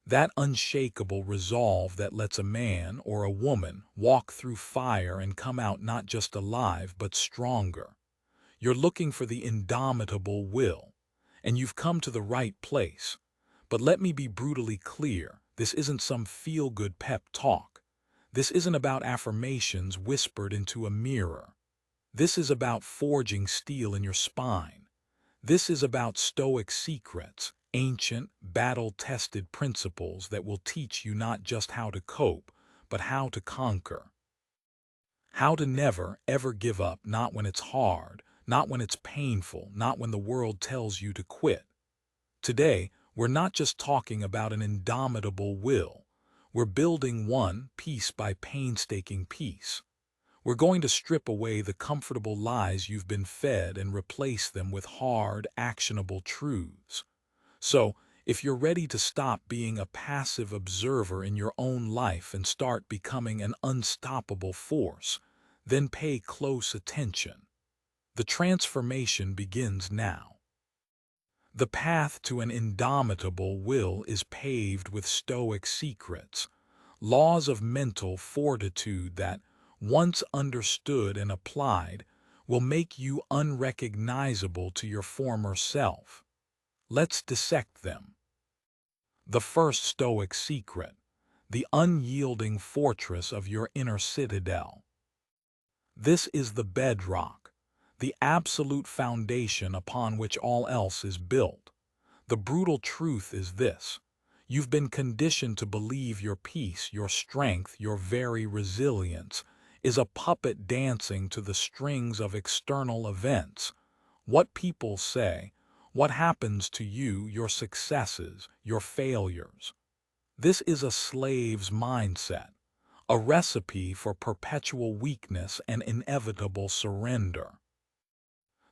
That unshakable resolve that lets a man or a woman walk through fire and come out not just alive but stronger. You're looking for the indomitable will, and you've come to the right place. But let me be brutally clear, this isn't some feel-good pep talk. This isn't about affirmations whispered into a mirror. This is about forging steel in your spine. This is about Stoic secrets, ancient, battle-tested principles that will teach you not just how to cope, but how to conquer. How to never, ever give up, not when it's hard, not when it's painful, not when the world tells you to quit. Today, we're not just talking about an indomitable will. We're building one piece by painstaking piece. We're going to strip away the comfortable lies you've been fed and replace them with hard, actionable truths. So, if you're ready to stop being a passive observer in your own life and start becoming an unstoppable force, then pay close attention. The transformation begins now. The path to an indomitable will is paved with Stoic secrets, laws of mental fortitude that, once understood and applied, will make you unrecognizable to your former self. Let's dissect them. The first Stoic secret, the unyielding fortress of your inner citadel. This is the bedrock, the absolute foundation upon which all else is built. The brutal truth is this: you've been conditioned to believe your peace, your strength, your very resilience is a puppet dancing to the strings of external events. What people say, what happens to you, your successes, your failures. This is a slave's mindset, a recipe for perpetual weakness and inevitable surrender.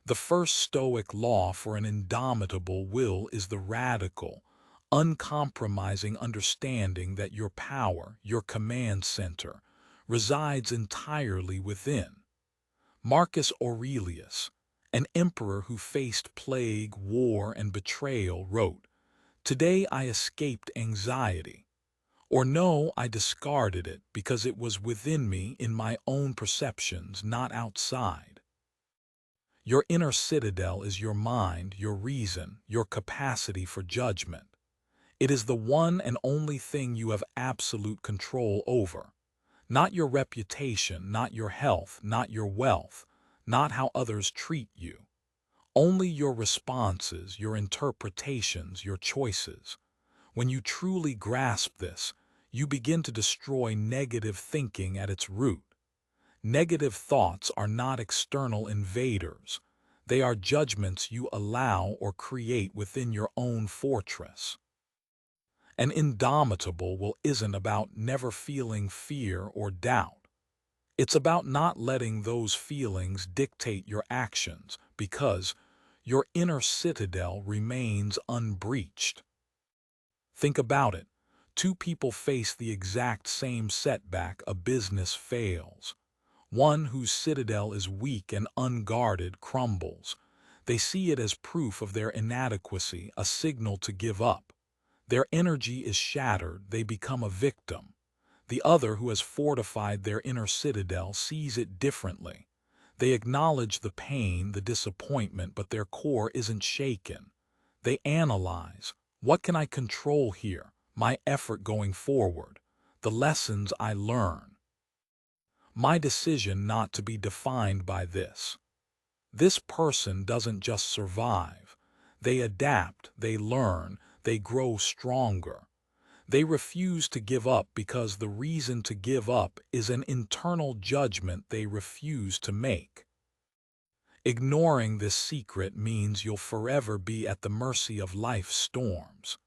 The first Stoic law for an indomitable will is the radical, uncompromising understanding that your power, your command center, resides entirely within. Marcus Aurelius, an emperor who faced plague, war, and betrayal, wrote, "Today I escaped anxiety. Or no, I discarded it because it was within me in my own perceptions, not outside." Your inner citadel is your mind, your reason, your capacity for judgment. It is the one and only thing you have absolute control over. Not your reputation, not your health, not your wealth, not how others treat you. Only your responses, your interpretations, your choices. When you truly grasp this, you begin to destroy negative thinking at its root. Negative thoughts are not external invaders. They are judgments you allow or create within your own fortress. An indomitable will isn't about never feeling fear or doubt. It's about not letting those feelings dictate your actions because your inner citadel remains unbreached. Think about it. Two people face the exact same setback: a business fails. One whose citadel is weak and unguarded crumbles. They see it as proof of their inadequacy, a signal to give up. Their energy is shattered, they become a victim. The other, who has fortified their inner citadel, sees it differently. They acknowledge the pain, the disappointment, but their core isn't shaken. They analyze, what can I control here? My effort going forward, the lessons I learn. My decision not to be defined by this. This person doesn't just survive. They adapt, they learn, they grow stronger. They refuse to give up because the reason to give up is an internal judgment they refuse to make. Ignoring this secret means you'll forever be at the mercy of life's storms.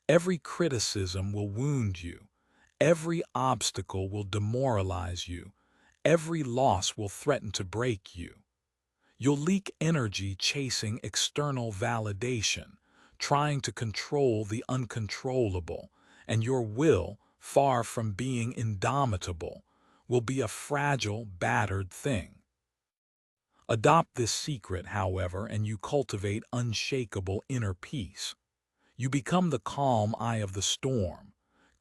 Every criticism will wound you. Every obstacle will demoralize you. Every loss will threaten to break you. You'll leak energy chasing external validation, trying to control the uncontrollable, and your will, far from being indomitable, will be a fragile, battered thing. Adopt this secret, however, and you cultivate unshakable inner peace. You become the calm eye of the storm,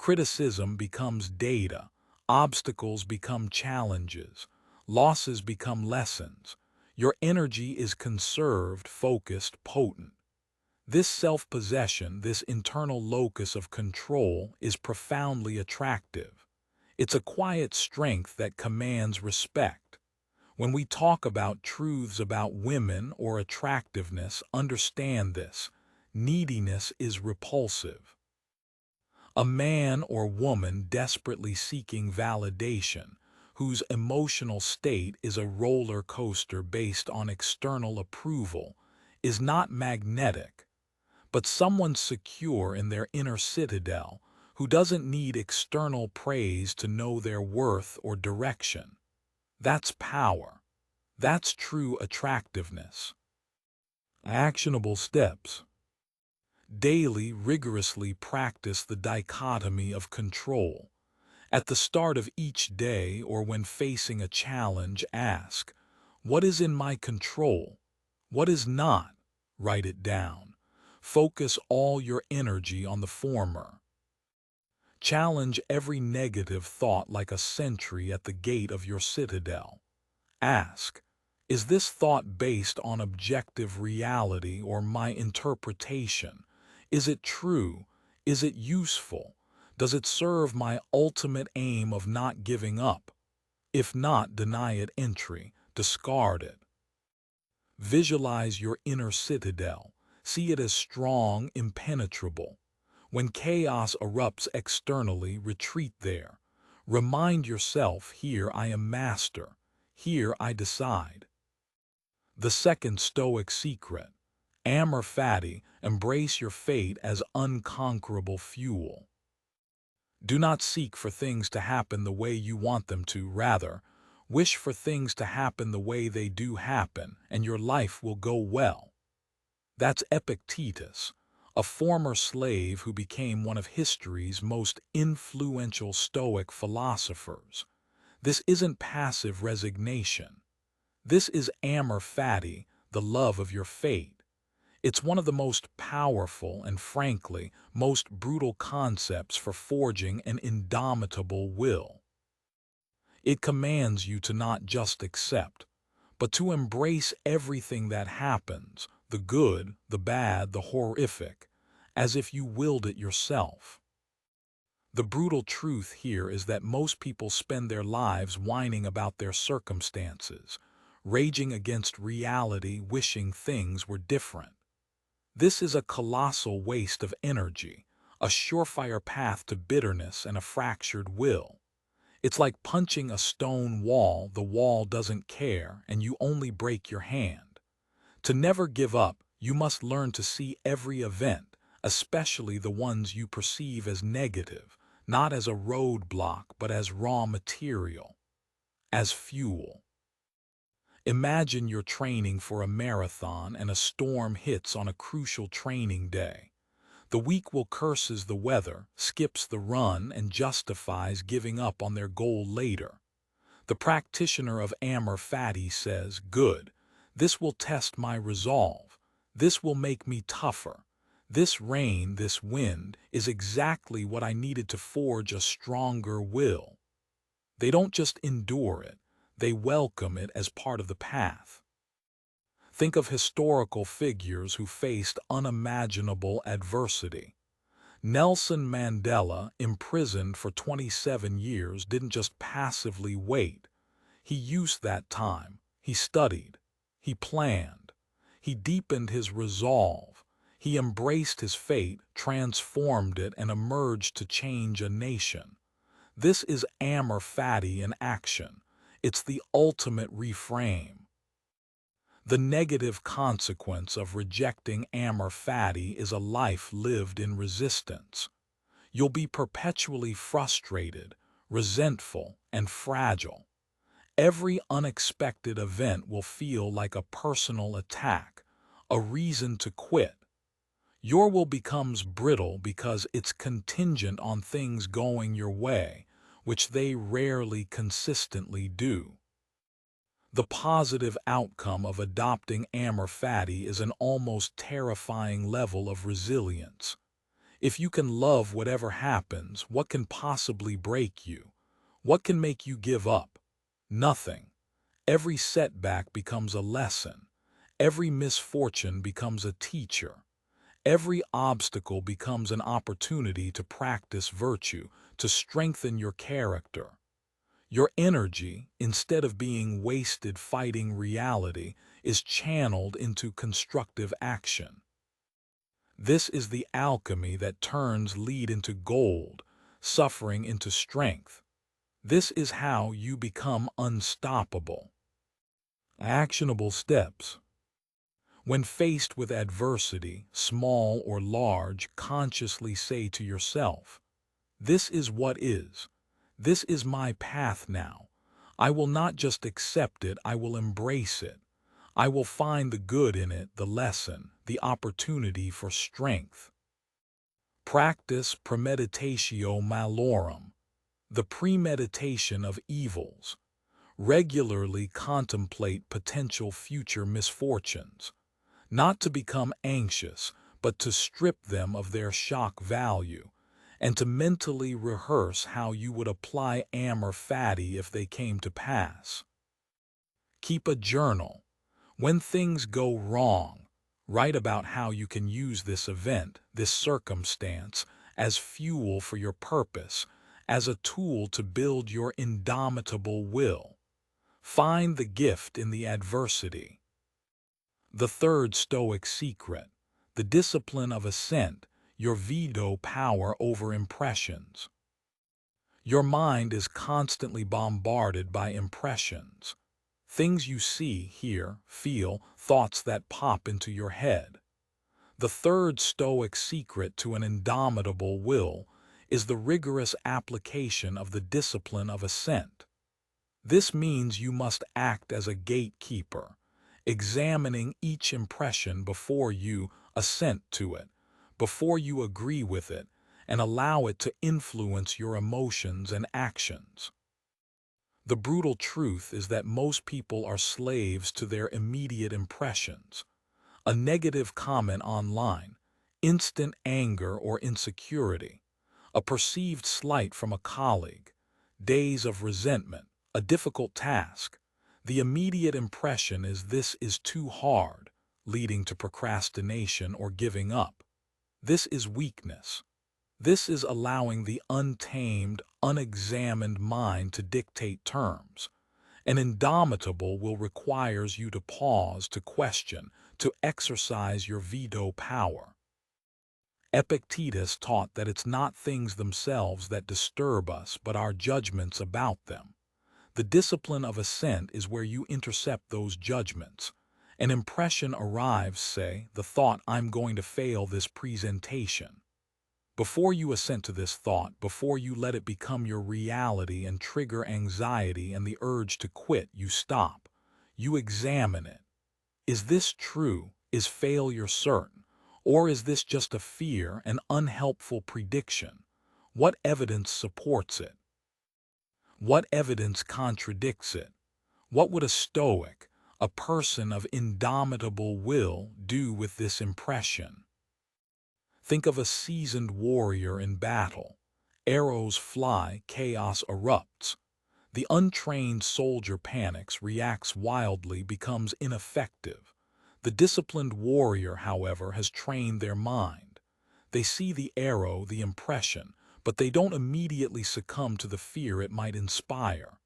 Criticism becomes data, obstacles become challenges, losses become lessons. Your energy is conserved, focused, potent. This self-possession, this internal locus of control, is profoundly attractive. It's a quiet strength that commands respect. When we talk about truths about women or attractiveness, understand this. Neediness is repulsive. A man or woman desperately seeking validation, whose emotional state is a roller coaster based on external approval, is not magnetic, but someone secure in their inner citadel, who doesn't need external praise to know their worth or direction. That's power. That's true attractiveness. Actionable steps. Daily, rigorously practice the dichotomy of control. At the start of each day or when facing a challenge, ask, what is in my control? What is not? Write it down. Focus all your energy on the former. Challenge every negative thought like a sentry at the gate of your citadel. Ask, is this thought based on objective reality or my interpretation? Is it true? Is it useful? Does it serve my ultimate aim of not giving up? If not, deny it entry, discard it. Visualize your inner citadel. See it as strong, impenetrable. When chaos erupts externally, retreat there. Remind yourself, here I am master. Here I decide. The second Stoic secret. Amor Fati, embrace your fate as unconquerable fuel. Do not seek for things to happen the way you want them to, rather, wish for things to happen the way they do happen, and your life will go well. That's Epictetus, a former slave who became one of history's most influential Stoic philosophers. This isn't passive resignation. This is Amor Fati, the love of your fate. It's one of the most powerful and, frankly, most brutal concepts for forging an indomitable will. It commands you to not just accept, but to embrace everything that happens, the good, the bad, the horrific, as if you willed it yourself. The brutal truth here is that most people spend their lives whining about their circumstances, raging against reality, wishing things were different. This is a colossal waste of energy, a surefire path to bitterness and a fractured will. It's like punching a stone wall, the wall doesn't care, and you only break your hand. To never give up, you must learn to see every event, especially the ones you perceive as negative, not as a roadblock but as raw material, as fuel. Imagine you're training for a marathon and a storm hits on a crucial training day. The weak will curses the weather, skips the run, and justifies giving up on their goal later. The practitioner of Amor Fati says, good, this will test my resolve. This will make me tougher. This rain, this wind, is exactly what I needed to forge a stronger will. They don't just endure it, they welcome it as part of the path. Think of historical figures who faced unimaginable adversity. Nelson Mandela, imprisoned for 27 years, didn't just passively wait. He used that time. He studied. He planned. He deepened his resolve. He embraced his fate, transformed it, and emerged to change a nation. This is Amor Fati in action. It's the ultimate reframe. The negative consequence of rejecting Amor Fati is a life lived in resistance. You'll be perpetually frustrated, resentful, and fragile. Every unexpected event will feel like a personal attack, a reason to quit. Your will becomes brittle because it's contingent on things going your way, which they rarely consistently do. The positive outcome of adopting Amor Fati is an almost terrifying level of resilience. If you can love whatever happens, what can possibly break you? What can make you give up? Nothing. Every setback becomes a lesson. Every misfortune becomes a teacher. Every obstacle becomes an opportunity to practice virtue, to strengthen your character. Your energy, instead of being wasted fighting reality, is channeled into constructive action. This is the alchemy that turns lead into gold, suffering into strength. This is how you become unstoppable. Actionable steps. When faced with adversity, small or large, consciously say to yourself, "This is what is. This is my path now. I will not just accept it, I will embrace it. I will find the good in it, the lesson, the opportunity for strength." Practice premeditatio malorum, the premeditation of evils. Regularly contemplate potential future misfortunes, not to become anxious, but to strip them of their shock value, and to mentally rehearse how you would apply Amor Fati if they came to pass. Keep a journal. When things go wrong, write about how you can use this event, this circumstance, as fuel for your purpose, as a tool to build your indomitable will. Find the gift in the adversity. The third Stoic secret, the discipline of assent, your veto power over impressions. Your mind is constantly bombarded by impressions. Things you see, hear, feel, thoughts that pop into your head. The third Stoic secret to an indomitable will is the rigorous application of the discipline of assent. This means you must act as a gatekeeper, examining each impression before you assent to it, before you agree with it, and allow it to influence your emotions and actions. The brutal truth is that most people are slaves to their immediate impressions. A negative comment online, instant anger or insecurity, a perceived slight from a colleague, days of resentment, a difficult task. The immediate impression is this is too hard, leading to procrastination or giving up. This is weakness. This is allowing the untamed, unexamined mind to dictate terms. An indomitable will requires you to pause, to question, to exercise your veto power. Epictetus taught that it's not things themselves that disturb us, but our judgments about them. The discipline of assent is where you intercept those judgments. An impression arrives, say, the thought, "I'm going to fail this presentation." Before you assent to this thought, before you let it become your reality and trigger anxiety and the urge to quit, you stop. You examine it. Is this true? Is failure certain? Or is this just a fear, an unhelpful prediction? What evidence supports it? What evidence contradicts it? What would a Stoic, a person of indomitable will, do with this impression? Think of a seasoned warrior in battle. Arrows fly, chaos erupts. The untrained soldier panics, reacts wildly, becomes ineffective. The disciplined warrior, however, has trained their mind. They see the arrow, the impression, but they don't immediately succumb to the fear it might inspire.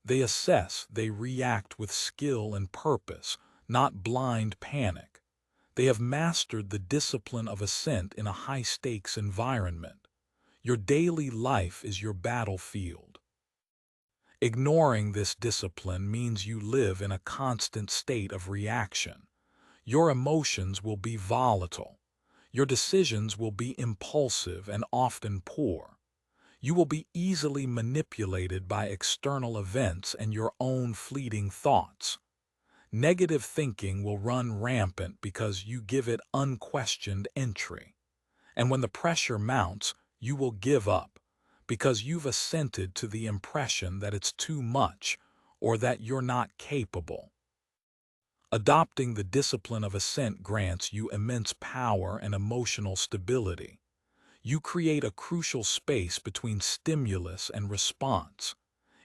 They assess, they react with skill and purpose, not blind panic. They have mastered the discipline of assent in a high-stakes environment. Your daily life is your battlefield. Ignoring this discipline means you live in a constant state of reaction. Your emotions will be volatile. Your decisions will be impulsive and often poor. You will be easily manipulated by external events and your own fleeting thoughts. Negative thinking will run rampant because you give it unquestioned entry. And when the pressure mounts, you will give up because you've assented to the impression that it's too much or that you're not capable. Adopting the discipline of assent grants you immense power and emotional stability. You create a crucial space between stimulus and response.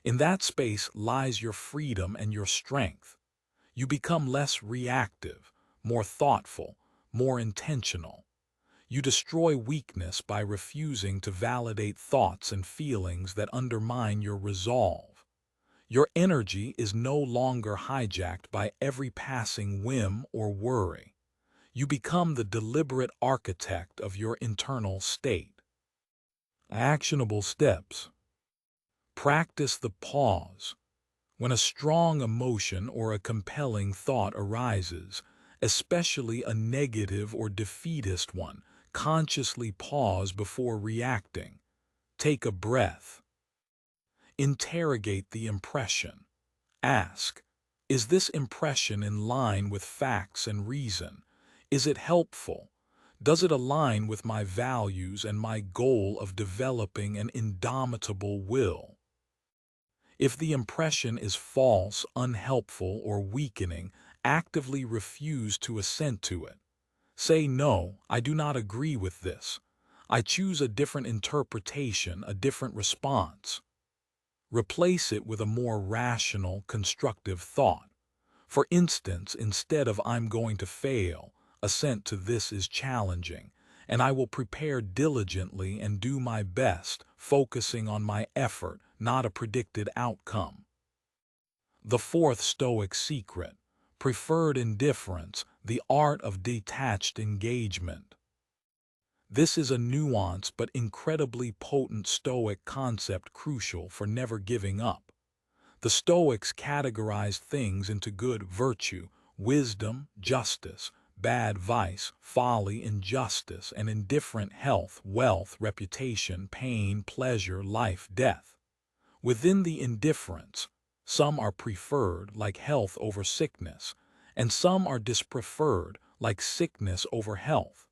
In that space lies your freedom and your strength. You become less reactive, more thoughtful, more intentional. You destroy weakness by refusing to validate thoughts and feelings that undermine your resolve. Your energy is no longer hijacked by every passing whim or worry. You become the deliberate architect of your internal state. Actionable steps. Practice the pause. When a strong emotion or a compelling thought arises, especially a negative or defeatist one, consciously pause before reacting. Take a breath. Interrogate the impression. Ask, is this impression in line with facts and reason? Is it helpful? Does it align with my values and my goal of developing an indomitable will? If the impression is false, unhelpful, or weakening, actively refuse to assent to it. Say, no, I do not agree with this. I choose a different interpretation, a different response. Replace it with a more rational, constructive thought. For instance, instead of I'm going to fail, assent to this is challenging, and I will prepare diligently and do my best, focusing on my effort, not a predicted outcome. The fourth Stoic secret, preferred indifference, the art of detached engagement. This is a nuanced but incredibly potent Stoic concept crucial for never giving up. The Stoics categorized things into good virtue, wisdom, justice, bad vice, folly, injustice, and indifferent health, wealth, reputation, pain, pleasure, life, death. Within the indifferents, some are preferred, like health over sickness, and some are dispreferred, like sickness over health.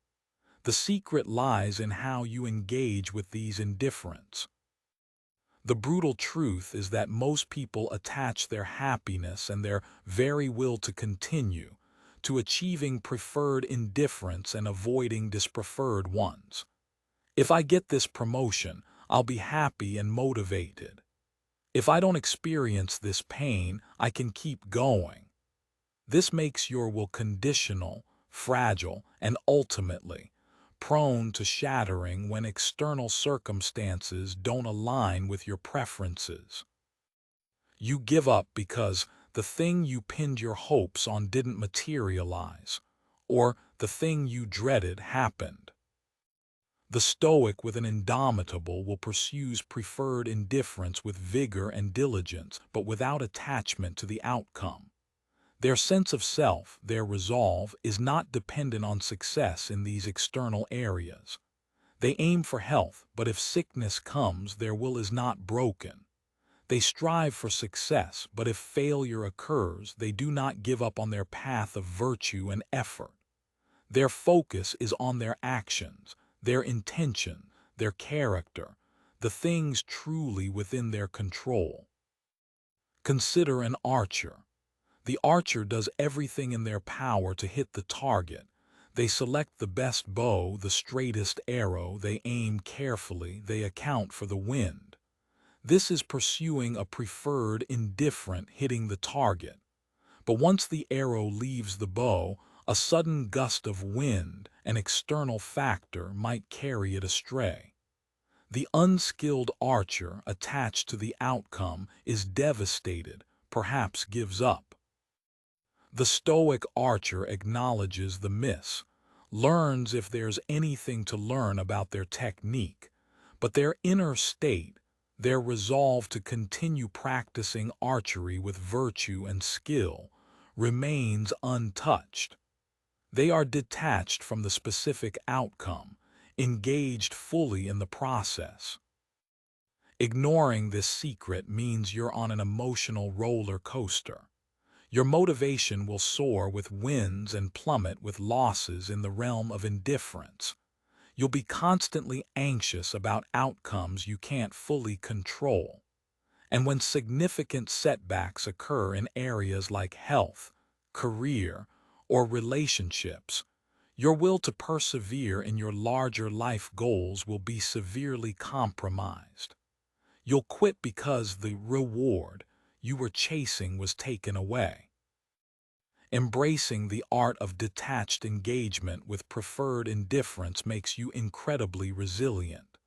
The secret lies in how you engage with these indifferents. The brutal truth is that most people attach their happiness and their very will to continue to achieving preferred indifference and avoiding dispreferred ones. If I get this promotion, I'll be happy and motivated. If I don't experience this pain, I can keep going. This makes your will conditional, fragile, and ultimately prone to shattering when external circumstances don't align with your preferences. You give up because the thing you pinned your hopes on didn't materialize, or the thing you dreaded happened. The Stoic with an indomitable will pursue preferred indifference with vigor and diligence, but without attachment to the outcome. Their sense of self, their resolve, is not dependent on success in these external areas. They aim for health, but if sickness comes, their will is not broken. They strive for success, but if failure occurs, they do not give up on their path of virtue and effort. Their focus is on their actions, their intention, their character, the things truly within their control. Consider an archer. The archer does everything in their power to hit the target. They select the best bow, the straightest arrow, they aim carefully, they account for the wind. This is pursuing a preferred indifferent hitting the target. But once the arrow leaves the bow, a sudden gust of wind, an external factor, might carry it astray. The unskilled archer, attached to the outcome, is devastated, perhaps gives up. The Stoic archer acknowledges the miss, learns if there's anything to learn about their technique, but their inner state, their resolve to continue practicing archery with virtue and skill, remains untouched. They are detached from the specific outcome, engaged fully in the process. Ignoring this secret means you're on an emotional roller coaster. Your motivation will soar with wins and plummet with losses in the realm of indifference. You'll be constantly anxious about outcomes you can't fully control. And when significant setbacks occur in areas like health, career, or relationships, Your will to persevere in your larger life goals will be severely compromised. You'll quit because the reward you were chasing was taken away. Embracing the art of detached engagement with preferred indifference makes you incredibly resilient.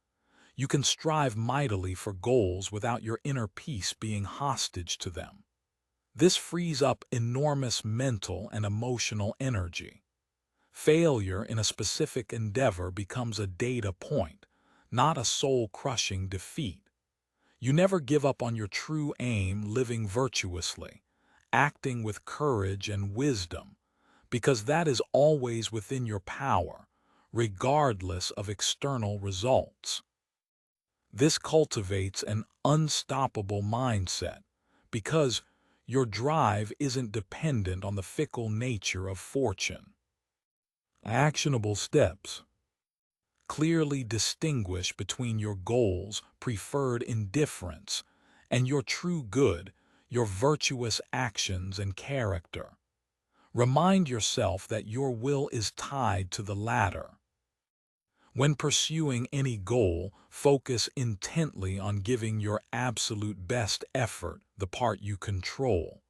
You can strive mightily for goals without your inner peace being hostage to them. This frees up enormous mental and emotional energy. Failure in a specific endeavor becomes a data point, not a soul-crushing defeat. You never give up on your true aim, living virtuously, acting with courage and wisdom, because that is always within your power, regardless of external results. This cultivates an unstoppable mindset, because your drive isn't dependent on the fickle nature of fortune. Actionable steps. Clearly distinguish between your goals, preferred indifference, and your true good, your virtuous actions and character. Remind yourself that your will is tied to the latter. When pursuing any goal, focus intently on giving your absolute best effort, the part you control.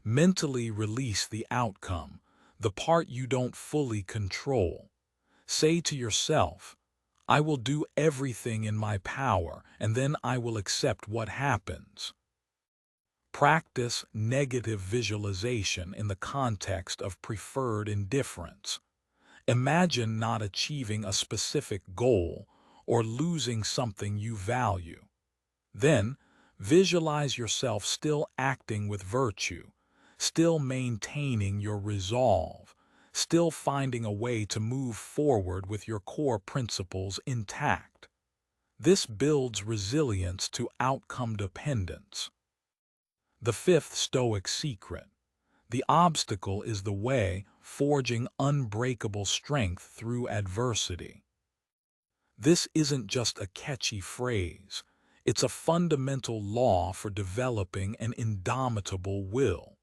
Mentally release the outcome, the part you don't fully control. Say to yourself, I will do everything in my power, and then I will accept what happens. Practice negative visualization in the context of preferred indifference. Imagine not achieving a specific goal or losing something you value. Then, visualize yourself still acting with virtue, still maintaining your resolve, still finding a way to move forward with your core principles intact. This builds resilience to outcome dependence. The fifth Stoic secret. The obstacle is the way, forging unbreakable strength through adversity. This isn't just a catchy phrase. It's a fundamental law for developing an indomitable will.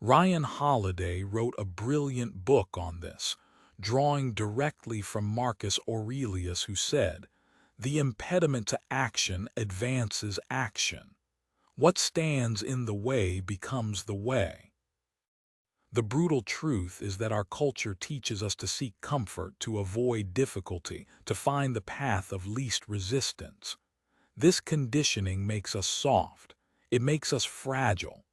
Ryan Holiday wrote a brilliant book on this, drawing directly from Marcus Aurelius, who said, "The impediment to action advances action. What stands in the way becomes the way." The brutal truth is that our culture teaches us to seek comfort, to avoid difficulty, to find the path of least resistance. This conditioning makes us soft. It makes us fragile.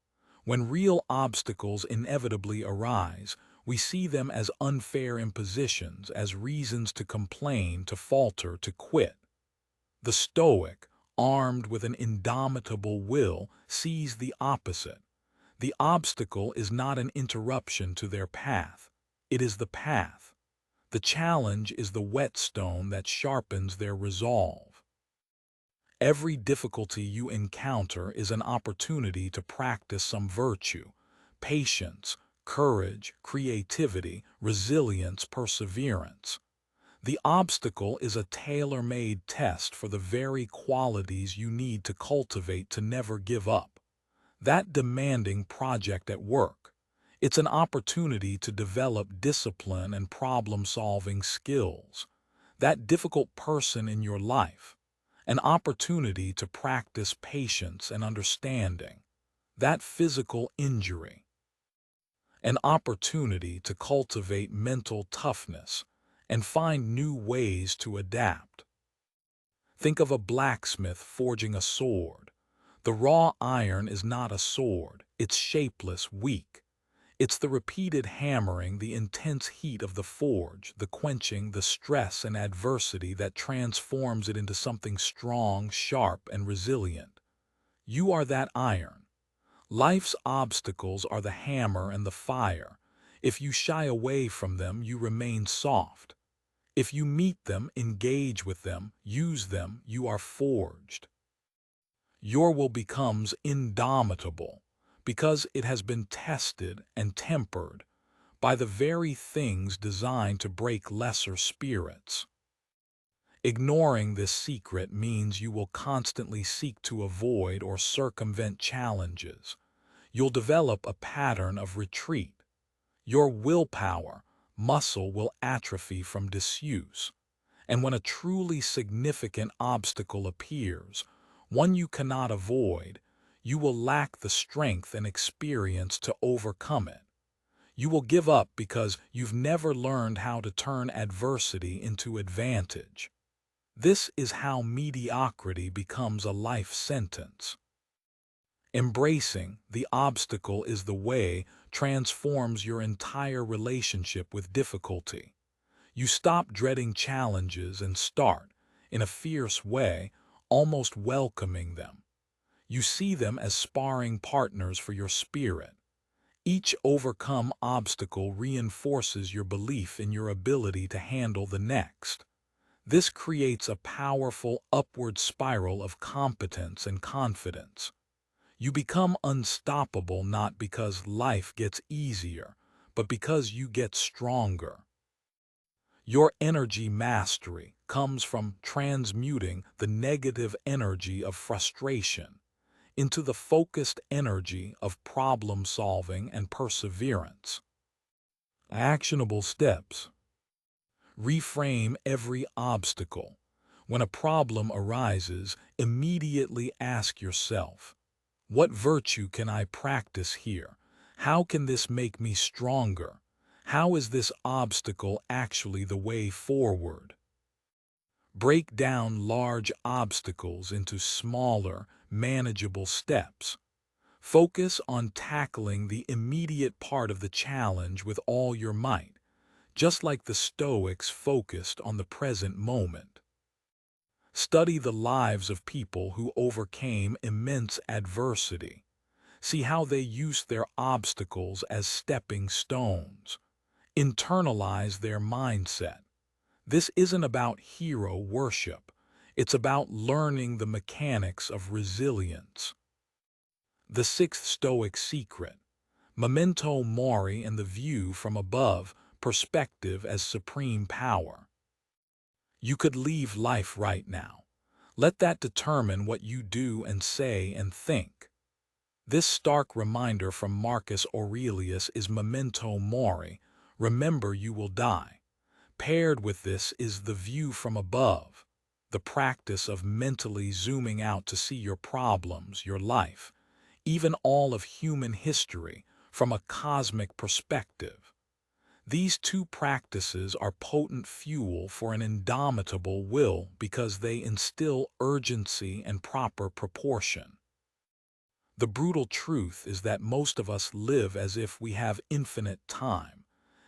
When real obstacles inevitably arise, we see them as unfair impositions, as reasons to complain, to falter, to quit. The Stoic, armed with an indomitable will, sees the opposite. The obstacle is not an interruption to their path. It is the path. The challenge is the whetstone that sharpens their resolve. Every difficulty you encounter is an opportunity to practice some virtue: patience, courage, creativity, resilience, perseverance. The obstacle is a tailor-made test for the very qualities you need to cultivate to never give up. That demanding project at work. It's an opportunity to develop discipline and problem-solving skills. That difficult person in your life. An opportunity to practice patience and understanding. That physical injury. An opportunity to cultivate mental toughness and find new ways to adapt. Think of a blacksmith forging a sword. The raw iron is not a sword. It's shapeless, weak. It's the repeated hammering, the intense heat of the forge, the quenching, the stress and adversity that transforms it into something strong, sharp, and resilient. You are that iron. Life's obstacles are the hammer and the fire. If you shy away from them, you remain soft. If you meet them, engage with them, use them, you are forged. Your will becomes indomitable because it has been tested and tempered by the very things designed to break lesser spirits. Ignoring this secret means you will constantly seek to avoid or circumvent challenges. You'll develop a pattern of retreat. Your willpower, muscle will atrophy from disuse. And when a truly significant obstacle appears, one you cannot avoid, you will lack the strength and experience to overcome it. You will give up because you've never learned how to turn adversity into advantage. This is how mediocrity becomes a life sentence. Embracing the obstacle is the way transforms your entire relationship with difficulty. You stop dreading challenges and start, in a fierce way, almost welcoming them. You see them as sparring partners for your spirit. Each overcome obstacle reinforces your belief in your ability to handle the next. This creates a powerful upward spiral of competence and confidence. You become unstoppable not because life gets easier, but because you get stronger. Your energy mastery comes from transmuting the negative energy of frustration into the focused energy of problem solving and perseverance. Actionable steps. Reframe every obstacle. When a problem arises, immediately ask yourself, what virtue can I practice here? How can this make me stronger? How is this obstacle actually the way forward? Break down large obstacles into smaller, manageable steps. Focus on tackling the immediate part of the challenge with all your might, just like the Stoics focused on the present moment. Study the lives of people who overcame immense adversity. See how they used their obstacles as stepping stones. Internalize their mindset. This isn't about hero worship. It's about learning the mechanics of resilience. The sixth Stoic secret. Memento mori and the view from above, perspective as supreme power. You could leave life right now. Let that determine what you do and say and think. This stark reminder from Marcus Aurelius is memento mori, remember you will die. Paired with this is the view from above, the practice of mentally zooming out to see your problems, your life, even all of human history, from a cosmic perspective. These two practices are potent fuel for an indomitable will because they instill urgency and proper proportion. The brutal truth is that most of us live as if we have infinite time,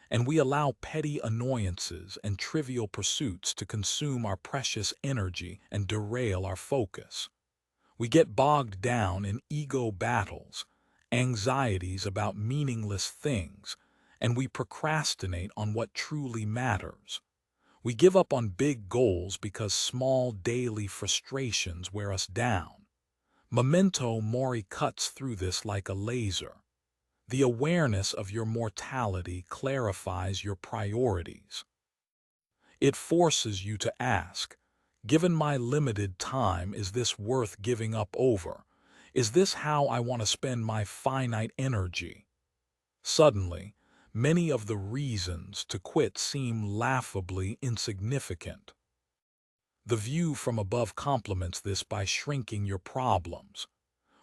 and we allow petty annoyances and trivial pursuits to consume our precious energy and derail our focus. We get bogged down in ego battles, anxieties about meaningless things, and we procrastinate on what truly matters. We give up on big goals because small daily frustrations wear us down. Memento mori cuts through this like a laser. The awareness of your mortality clarifies your priorities. It forces you to ask, given my limited time, is this worth giving up over? Is this how I want to spend my finite energy? Suddenly, many of the reasons to quit seem laughably insignificant. The view from above complements this by shrinking your problems.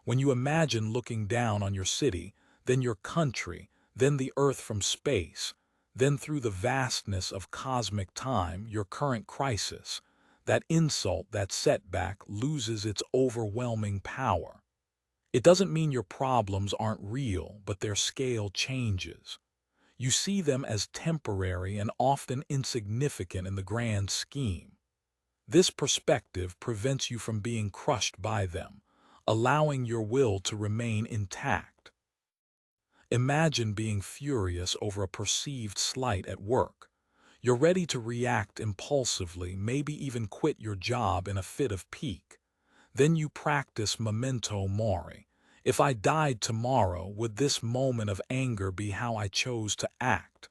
When you imagine looking down on your city, then your country, then the earth from space, then through the vastness of cosmic time, your current crisis, that insult, that setback loses its overwhelming power. It doesn't mean your problems aren't real, but their scale changes. You see them as temporary and often insignificant in the grand scheme. This perspective prevents you from being crushed by them, allowing your will to remain intact. Imagine being furious over a perceived slight at work. You're ready to react impulsively, maybe even quit your job in a fit of pique. Then you practice memento mori. If I died tomorrow, would this moment of anger be how I chose to act?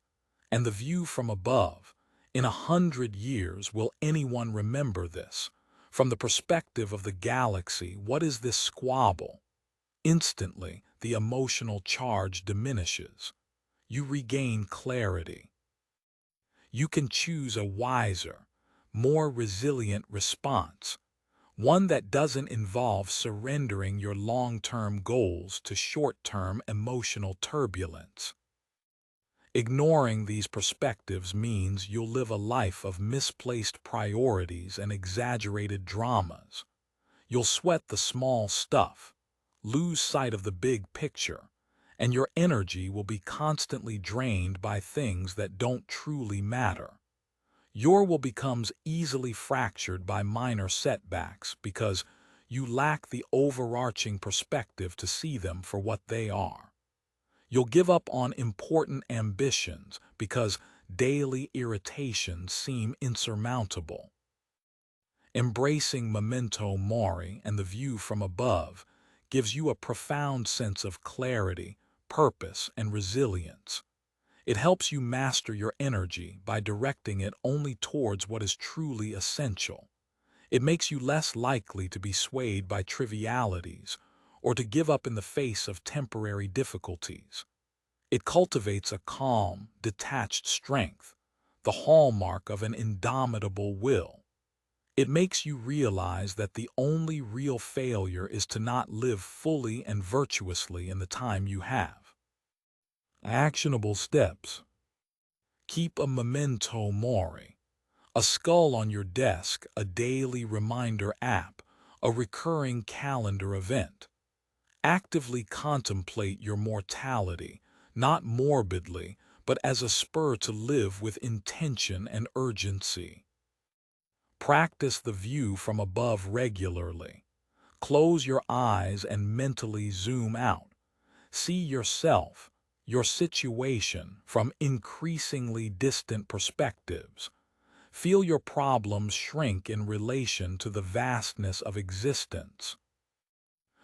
And the view from above. In 100 years, will anyone remember this? From the perspective of the galaxy, what is this squabble? Instantly, the emotional charge diminishes. You regain clarity. You can choose a wiser, more resilient response, one that doesn't involve surrendering your long-term goals to short-term emotional turbulence. Ignoring these perspectives means you'll live a life of misplaced priorities and exaggerated dramas. You'll sweat the small stuff, lose sight of the big picture, and your energy will be constantly drained by things that don't truly matter. Your will becomes easily fractured by minor setbacks because you lack the overarching perspective to see them for what they are. You'll give up on important ambitions because daily irritations seem insurmountable. Embracing memento mori and the view from above gives you a profound sense of clarity, purpose, and resilience. It helps you master your energy by directing it only towards what is truly essential. It makes you less likely to be swayed by trivialities or to give up in the face of temporary difficulties. It cultivates a calm, detached strength, the hallmark of an indomitable will. It makes you realize that the only real failure is to not live fully and virtuously in the time you have. Actionable steps. Keep a memento mori, a skull on your desk, a daily reminder app, a recurring calendar event. Actively contemplate your mortality, not morbidly, but as a spur to live with intention and urgency. Practice the view from above regularly. Close your eyes and mentally zoom out. See yourself, your situation, from increasingly distant perspectives. Feel your problems shrink in relation to the vastness of existence.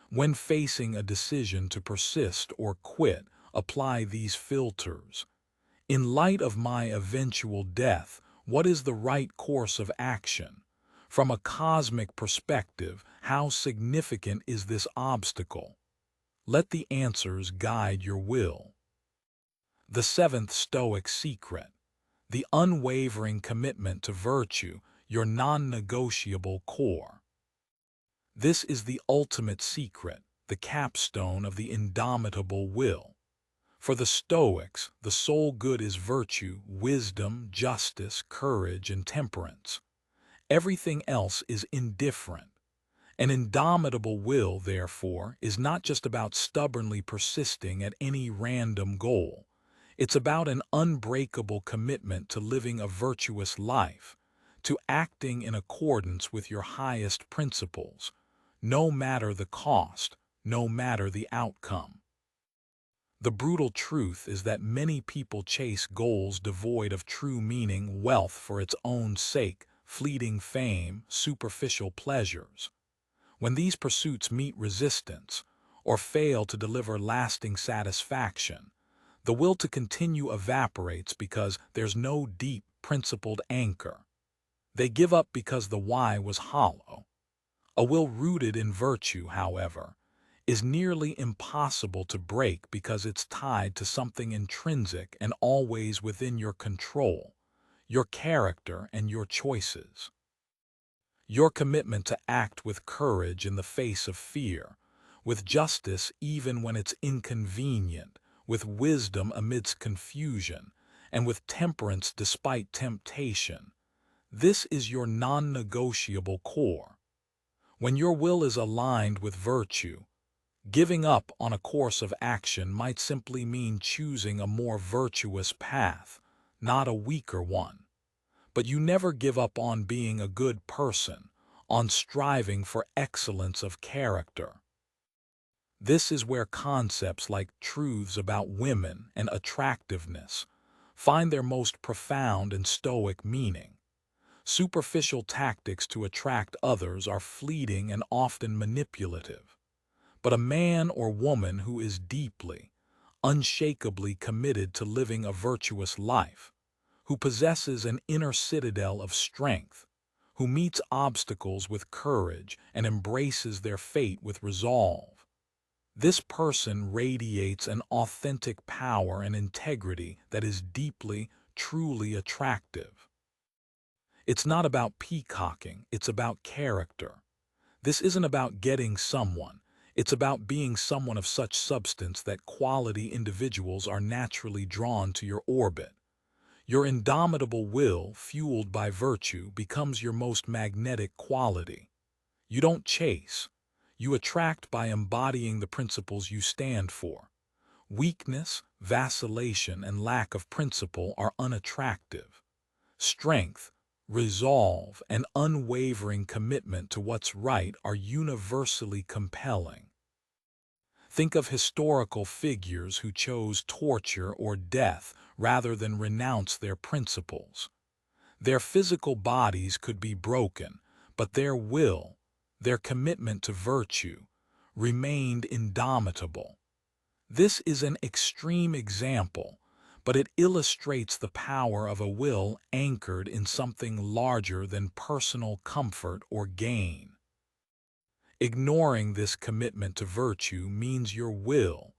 When facing a decision to persist or quit, apply these filters. In light of my eventual death, what is the right course of action? From a cosmic perspective, how significant is this obstacle? Let the answers guide your will. The seventh Stoic secret, the unwavering commitment to virtue, your non-negotiable core. This is the ultimate secret, the capstone of the indomitable will. For the Stoics, the sole good is virtue, wisdom, justice, courage, and temperance. Everything else is indifferent. An indomitable will, therefore, is not just about stubbornly persisting at any random goal. It's about an unbreakable commitment to living a virtuous life, to acting in accordance with your highest principles, no matter the cost, no matter the outcome. The brutal truth is that many people chase goals devoid of true meaning, wealth for its own sake, fleeting fame, superficial pleasures. When these pursuits meet resistance, or fail to deliver lasting satisfaction, the will to continue evaporates because there's no deep, principled anchor. They give up because the why was hollow. A will rooted in virtue, however, is nearly impossible to break because it's tied to something intrinsic and always within your control, your character and your choices. Your commitment to act with courage in the face of fear, with justice even when it's inconvenient, with wisdom amidst confusion, and with temperance despite temptation. This is your non-negotiable core. When your will is aligned with virtue, giving up on a course of action might simply mean choosing a more virtuous path, not a weaker one. But you never give up on being a good person, on striving for excellence of character. This is where concepts like truths about women and attractiveness find their most profound and stoic meaning. Superficial tactics to attract others are fleeting and often manipulative. But a man or woman who is deeply, unshakably committed to living a virtuous life, who possesses an inner citadel of strength, who meets obstacles with courage and embraces their fate with resolve. This person radiates an authentic power and integrity that is deeply, truly attractive. It's not about peacocking, it's about character. This isn't about getting someone. It's about being someone of such substance that quality individuals are naturally drawn to your orbit. Your indomitable will, fueled by virtue, becomes your most magnetic quality. You don't chase. You attract by embodying the principles you stand for. Weakness, vacillation, and lack of principle are unattractive. Strength, resolve, and unwavering commitment to what's right are universally compelling. Think of historical figures who chose torture or death rather than renounce their principles. Their physical bodies could be broken, but their will, their commitment to virtue, remained indomitable. This is an extreme example, but it illustrates the power of a will anchored in something larger than personal comfort or gain. Ignoring this commitment to virtue means your will,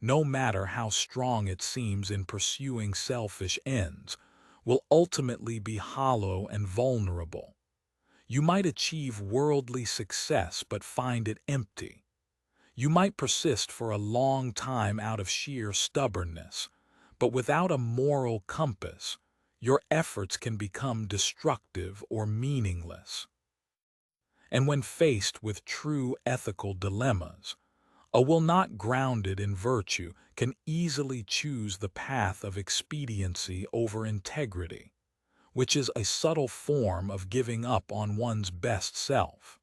no matter how strong it seems in pursuing selfish ends, will ultimately be hollow and vulnerable. You might achieve worldly success but find it empty. You might persist for a long time out of sheer stubbornness, but without a moral compass, your efforts can become destructive or meaningless. And when faced with true ethical dilemmas, a will not grounded in virtue can easily choose the path of expediency over integrity, which is a subtle form of giving up on one's best self.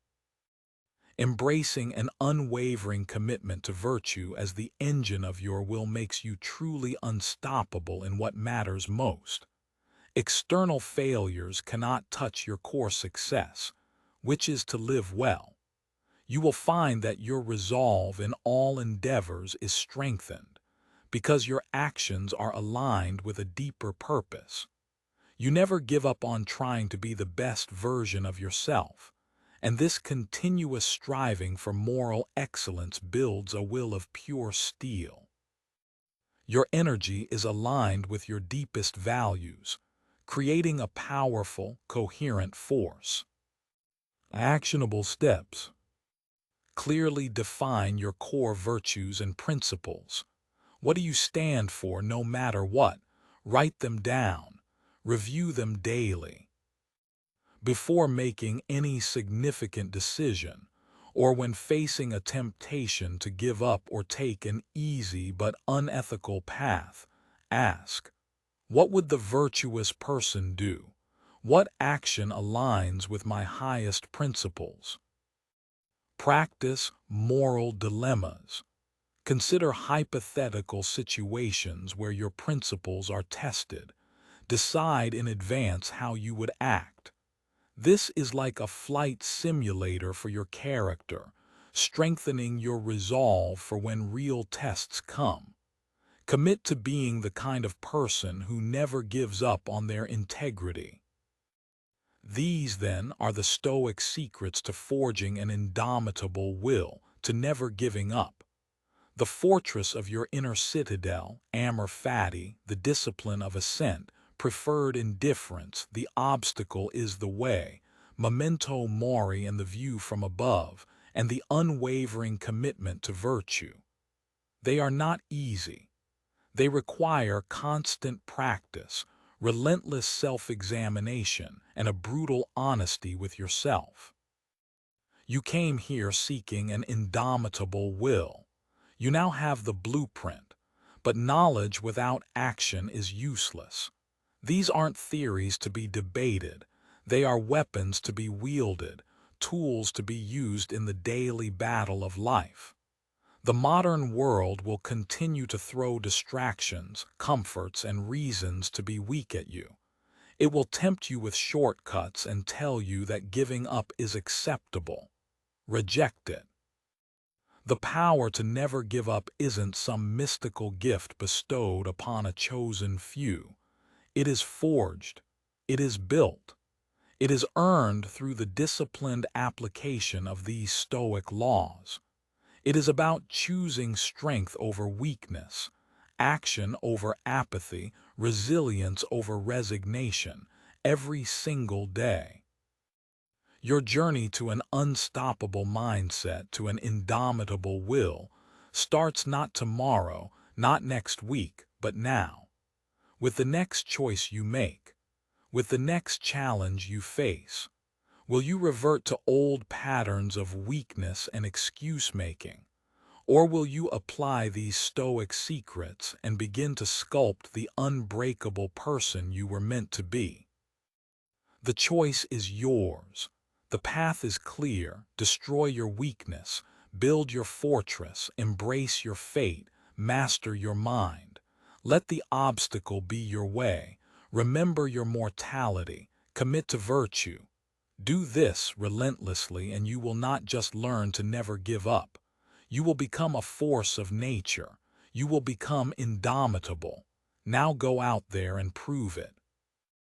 Embracing an unwavering commitment to virtue as the engine of your will makes you truly unstoppable in what matters most. External failures cannot touch your core success, which is to live well. You will find that your resolve in all endeavors is strengthened, because your actions are aligned with a deeper purpose. You never give up on trying to be the best version of yourself, and this continuous striving for moral excellence builds a will of pure steel. Your energy is aligned with your deepest values, creating a powerful, coherent force. Actionable steps. Clearly define your core virtues and principles. What do you stand for no matter what? Write them down. Review them daily. Before making any significant decision, or when facing a temptation to give up or take an easy but unethical path, ask, what would the virtuous person do? What action aligns with my highest principles? Practice moral dilemmas. Consider hypothetical situations where your principles are tested. Decide in advance how you would act. This is like a flight simulator for your character, strengthening your resolve for when real tests come. Commit to being the kind of person who never gives up on their integrity. These, then, are the Stoic secrets to forging an indomitable will, to never giving up. The fortress of your inner citadel, Amor Fati, the discipline of Assent, preferred indifference, the obstacle is the way, memento mori and the view from above, and the unwavering commitment to virtue. They are not easy. They require constant practice, relentless self-examination, and a brutal honesty with yourself. You came here seeking an indomitable will. You now have the blueprint, but knowledge without action is useless. These aren't theories to be debated. They are weapons to be wielded, tools to be used in the daily battle of life. The modern world will continue to throw distractions, comforts, and reasons to be weak at you. It will tempt you with shortcuts and tell you that giving up is acceptable. Reject it. The power to never give up isn't some mystical gift bestowed upon a chosen few. It is forged. It is built. It is earned through the disciplined application of these Stoic laws. It is about choosing strength over weakness, action over apathy, resilience over resignation, every single day. Your journey to an unstoppable mindset, to an indomitable will, starts not tomorrow, not next week, but now. With the next choice you make, with the next challenge you face, will you revert to old patterns of weakness and excuse-making? Or will you apply these Stoic secrets and begin to sculpt the unbreakable person you were meant to be? The choice is yours. The path is clear. Destroy your weakness, build your fortress, embrace your fate, master your mind. Let the obstacle be your way. Remember your mortality. Commit to virtue. Do this relentlessly, and you will not just learn to never give up. You will become a force of nature. You will become indomitable. Now go out there and prove it.